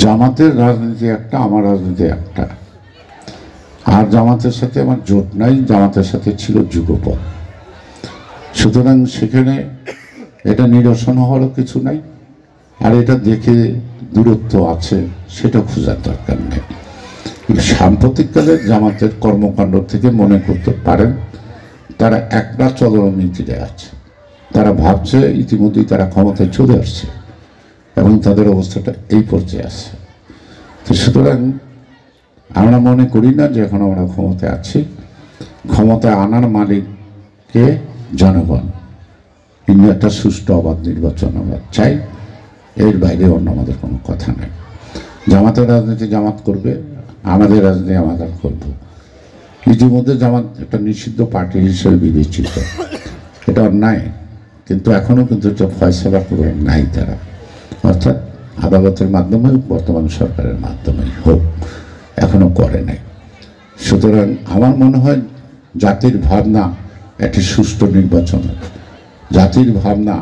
জামাতের রাজনীতি একটা, আমার রাজনীতি একটা। আর জামাতের সাথে আমার জোট নাই, জামাতের সাথে ছিল যুগপথ। সুতরাং সেখানে এটা নিরসন হওয়ারও কিছু নাই, আর এটা দেখে দূরত্ব আছে সেটা খোঁজার দরকার নেই। সাম্প্রতিককালে জামাতের কর্মকাণ্ড থেকে মনে করতে পারেন তারা একটা চলনীতিতে আছে। তারা ভাবছে ইতিমধ্যেই তারা ক্ষমতায় চলে আসছে এবং তাদের অবস্থাটা এই পর্যায়ে আছে। তো সুতরাং আমরা মনে করি না যে এখন আমরা ক্ষমতায় আছি। ক্ষমতায় আনার মালিককে জনগণ। কিন্তু একটা সুষ্ঠু অবাধ নির্বাচন আমরা চাই, এর বাইরে অন্য আমাদের কোনো কথা নেই। জামাতের রাজনীতি জামাত করবে, আমাদের রাজনীতি আমাদের করবো। ইতিমধ্যে জামাত একটা নিষিদ্ধ পার্টি হিসেবে বিবেচিত, এটা অন্যায়, কিন্তু এখনও কিন্তু এটা ফয়সলা করে নাই তারা, অর্থাৎ আদালতের মাধ্যমে বর্তমান সরকারের মাধ্যমেই হোক, এখনো করে নাই। সুতরাং আমার মনে হয় জাতির ভাবনা একটি সুষ্ঠু নির্বাচন, জাতির ভাবনা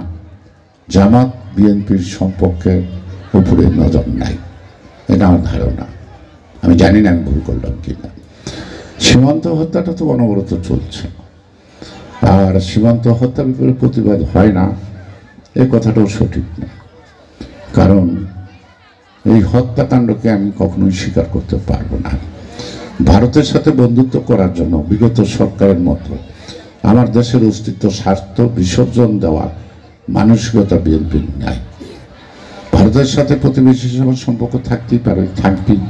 জামাত বিএনপির সম্পর্কের উপরে নজর নাই, এটা আমার ধারণা। আমি জানি না আমি ভুল করলাম কিনা। সীমান্ত হত্যাটা তো অনবরত চলছে, আর সীমান্ত হত্যার উপরে প্রতিবাদ হয় না এই কথাটাও সঠিক না। কারণ এই হত্যাকাণ্ডকে আমি কখনোই স্বীকার করতে পারবো না। ভারতের সাথে বন্ধুত্ব করার জন্য বিগত সরকারের মতো আমার দেশের অস্তিত্ব স্বার্থ বিসর্জন দেওয়া মানসিকতা বিএনপির নাই। ভারতের সাথে প্রতিবেশী হিসেবে সম্পর্ক থাকতেই পারে, থাকবেই।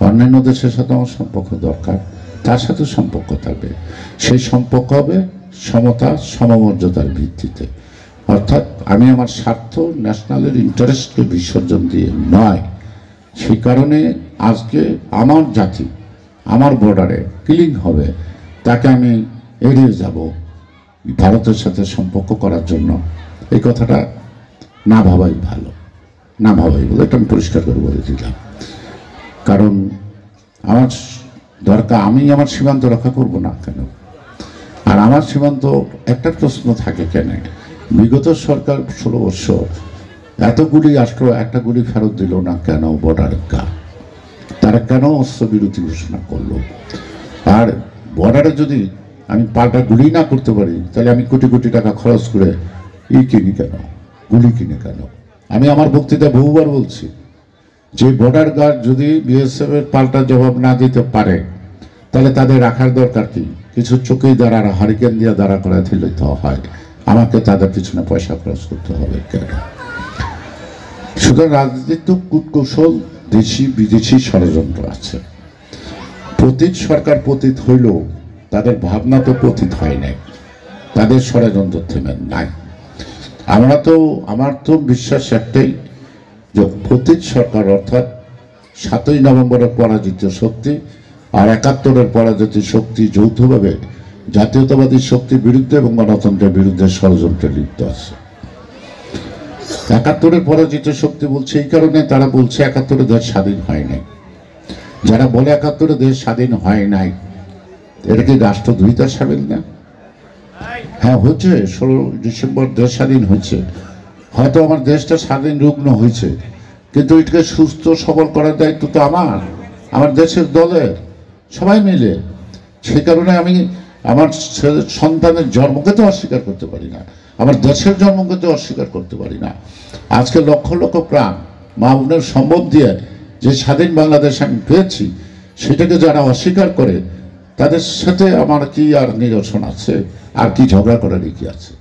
অন্যান্য দেশের সাথে আমার সম্পর্ক দরকার, তার সাথে সম্পর্ক থাকবে। সেই সম্পর্ক হবে সমতা সমমর্যাদার ভিত্তিতে, অর্থাৎ আমি আমার স্বার্থ ন্যাশনালের ইন্টারেস্টকে বিসর্জন দিয়ে নয়। সেই কারণে আজকে আমার জাতি আমার বর্ডারে কিলিং হবে, তাকে আমি এড়িয়ে যাব ভারতের সাথে সম্পর্ক করার জন্য। এই কথাটা না ভাবাই ভালো, না ভাবাই বলে এটা আমি পরিষ্কার করে বলে দিলাম। কারণ আমার দরকার, আমি আমার সীমান্ত রক্ষা করব না কেন? আর আমার সীমান্ত একটা প্রশ্ন থাকে কেন, বিগত সরকার 16 বছর এত গুলি আসলো, একটা গুলি ফেরত দিল না কেন? বর্ডার গা তারা কেন অস্ত্রবিরতি ঘোষণা করলো? আর বর্ডারে যদি আমি পাল্টা গুলি না করতে পারি, তাহলে আমি কোটি কোটি টাকা খরচ করে কিনি কেন, গুলি কিনে কেন? আমি আমার বক্তৃতা বহুবার বলছি যে বর্ডার গার্ড যদি বিএসএফ এর পাল্টা জবাব না দিতে পারে, তাহলে তাদের রাখার দরকার কি? কিছু চোখেই দাঁড়া, হারিকেন দিয়ে দাঁড়া করা দিলে তো হয়, আমাকে তাদের পিছনে পয়সা খরচ করতে হবে কেন? সুতরাং রাজনীতির তো কূটকৌশল, দেশি বিদেশি ষড়যন্ত্র আছে। পতিত সরকার পতিত হইল, তাদের ভাবনা তো পতিত হয় নাই, তাদের ষড়যন্ত্র থেমে নাই। আমার তো বিশ্বাস একটাই, যে পতিত সরকার অর্থাৎ 7ই নভেম্বরের পরাজিত শক্তি আর 71-এর পরাজিত শক্তি যৌথভাবে জাতীয়তাবাদী শক্তির বিরুদ্ধে এবং গণতন্ত্রের বিরুদ্ধে ষড়যন্ত্রে লিপ্ত আছে। 71-এর পরাজিত শক্তি বলছে এই কারণে, তারা বলছে 71-এ দেশ স্বাধীন হয় নাই। যারা বলে 71-এ দেশ স্বাধীন হয় নাই, এটা কি রাষ্ট্রদ্রোহিতার সামিল না? হ্যাঁ হচ্ছে, 16 ডিসেম্বর দেশ স্বাধীন হয়েছে, হয়তো আমার দেশটা স্বাধীন রুগ্ন হয়েছে, কিন্তু এটাকে সুস্থ সবল করার দায়িত্ব তো আমার দেশের দলের, সবাই মিলে। সেই কারণে আমি আমার সন্তানের জন্মকে তো অস্বীকার করতে পারি না, আমার দেশের জন্মকে তো অস্বীকার করতে পারি না। আজকে লক্ষ লক্ষ প্রাণ মা বোনের সম্ভব দিয়ে যে স্বাধীন বাংলাদেশ আমি পেয়েছি, সেটাকে যারা অস্বীকার করে, তাদের সাথে আমার কি আর নিরসন আছে? আর কি ঝগড়া করারই কি আছে?